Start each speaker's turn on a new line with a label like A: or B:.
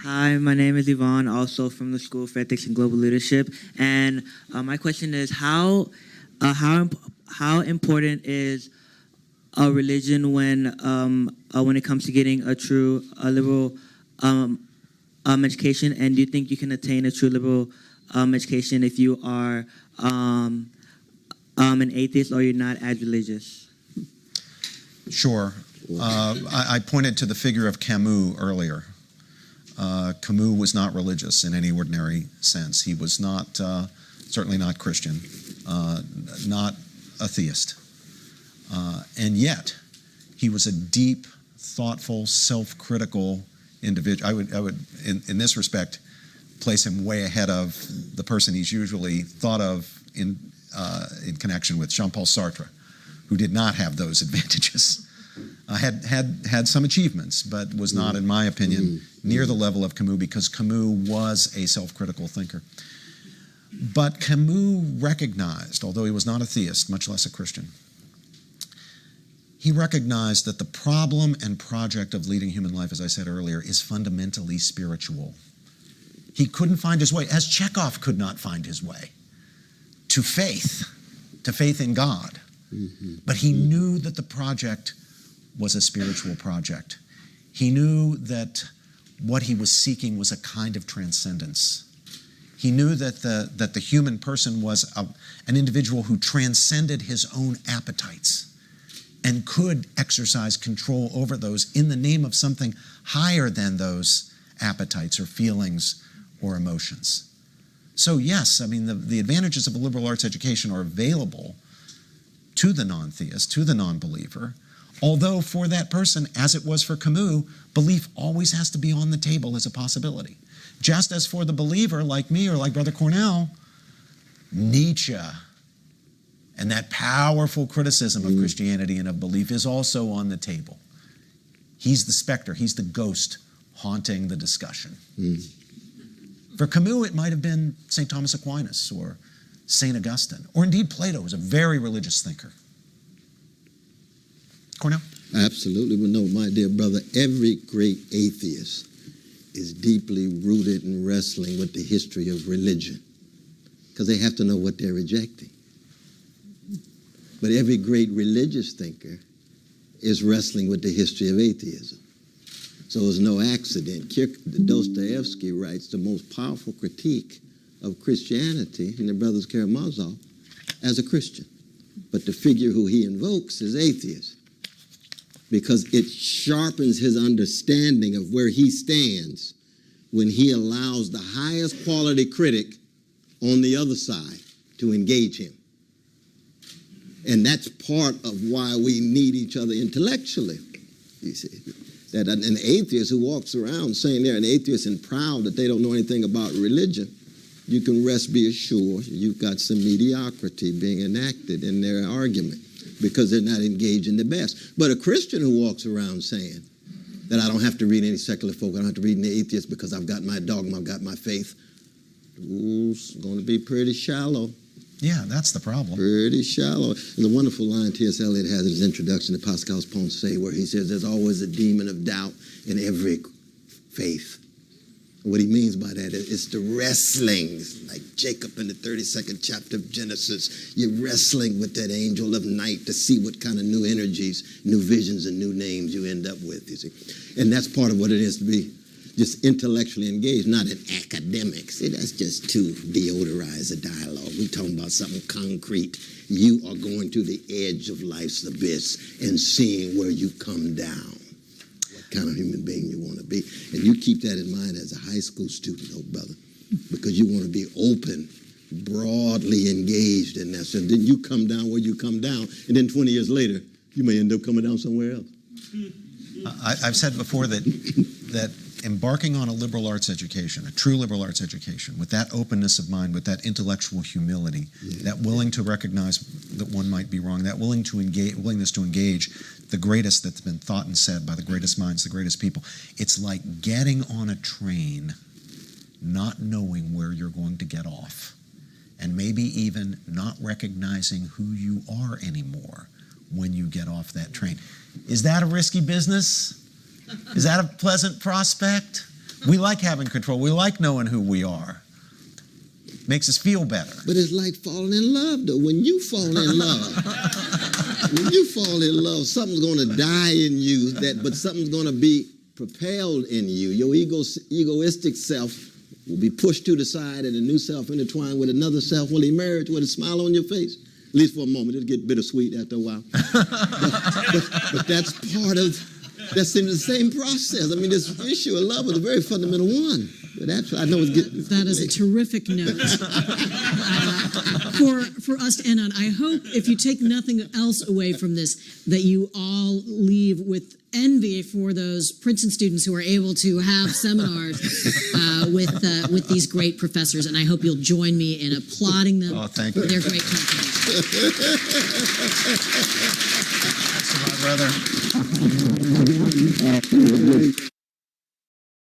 A: Hi, my name is Yvonne, also from the School of Ethics and Global Leadership. And my question is, how important is a religion when it comes to getting a true liberal education? And do you think you can attain a true liberal education if you are an atheist or you're not as religious?
B: Sure. I pointed to the figure of Camus earlier. Camus was not religious in any ordinary sense. He was not, certainly not Christian, not a theist. And yet, he was a deep, thoughtful, self-critical individual. I would, in this respect, place him way ahead of the person he's usually thought of in connection with Jean-Paul Sartre, who did not have those advantages. Had some achievements, but was not, in my opinion, near the level of Camus, because Camus was a self-critical thinker. But Camus recognized, although he was not a theist, much less a Christian, he recognized that the problem and project of leading human life, as I said earlier, is fundamentally spiritual. He couldn't find his way, as Chekhov could not find his way, to faith in God. But he knew that the project was a spiritual project. He knew that what he was seeking was a kind of transcendence. He knew that the human person was an individual who transcended his own appetites and could exercise control over those in the name of something higher than those appetites or feelings or emotions. So yes, I mean, the advantages of a liberal arts education are available to the non-theist, to the non-believer, although for that person, as it was for Camus, belief always has to be on the table as a possibility. Just as for the believer, like me or like Brother Cornel, Nietzsche and that powerful criticism of Christianity and of belief is also on the table. He's the specter, he's the ghost haunting the discussion. For Camus, it might have been St. Thomas Aquinas or St. Augustine, or indeed Plato was a very religious thinker. Cornel?
C: Absolutely. But no, my dear brother, every great atheist is deeply rooted in wrestling with the history of religion, because they have to know what they're rejecting. But every great religious thinker is wrestling with the history of atheism. So it's no accident. Dostoevsky writes the most powerful critique of Christianity in the Brothers Karamazov as a Christian. But the figure who he invokes is atheist, because it sharpens his understanding of where he stands when he allows the highest quality critic on the other side to engage him. And that's part of why we need each other intellectually, you see. That an atheist who walks around saying they're an atheist and proud that they don't know anything about religion, you can be assured you've got some mediocrity being enacted in their argument, because they're not engaged in the best. But a Christian who walks around saying that I don't have to read any secular folk, I don't have to read any atheists because I've got my dogma, I've got my faith, it's going to be pretty shallow.
B: Yeah, that's the problem.
C: Pretty shallow. There's a wonderful line T.S. Eliot has in his introduction to Pascal's Pensée, where he says there's always a demon of doubt in every faith. What he means by that is the wrestling, like Jacob in the 32nd chapter of Genesis. You're wrestling with that angel of night to see what kind of new energies, new visions, and new names you end up with, you see. And that's part of what it is to be just intellectually engaged, not in academics. See, that's just too deodorized a dialogue. We're talking about something concrete. You are going to the edge of life's abyss and seeing where you come down. Kind of human being you want to be. And you keep that in mind as a high school student, oh brother, because you want to be open, broadly engaged in that. So then you come down where you come down, and then 20 years later, you may end up coming down somewhere else.
B: I've said before that embarking on a liberal arts education, a true liberal arts education, with that openness of mind, with that intellectual humility, that willing to recognize that one might be wrong, that willingness to engage the greatest that's been thought and said by the greatest minds, the greatest people. It's like getting on a train, not knowing where you're going to get off, and maybe even not recognizing who you are anymore when you get off that train. Is that a risky business? Is that a pleasant prospect? We like having control. We like knowing who we are. Makes us feel better.
C: But it's like falling in love, though. When you fall in love, when you fall in love, something's going to die in you, but something's going to be propelled in you. Your egoistic self will be pushed to the side, and a new self intertwined with another self will emerge with a smile on your face. At least for a moment. It'll get bittersweet after a while. but that's that's in the same process. I mean, this issue of love is a very fundamental one. But I know it's getting...
D: That is a terrific note for us to end on. I hope, if you take nothing else away from this, that you all leave with envy for those Princeton students who are able to have seminars with these great professors. And I hope you'll join me in applauding them
B: thank
D: for
B: you.
D: their great contributions.
B: Thanks, my brother.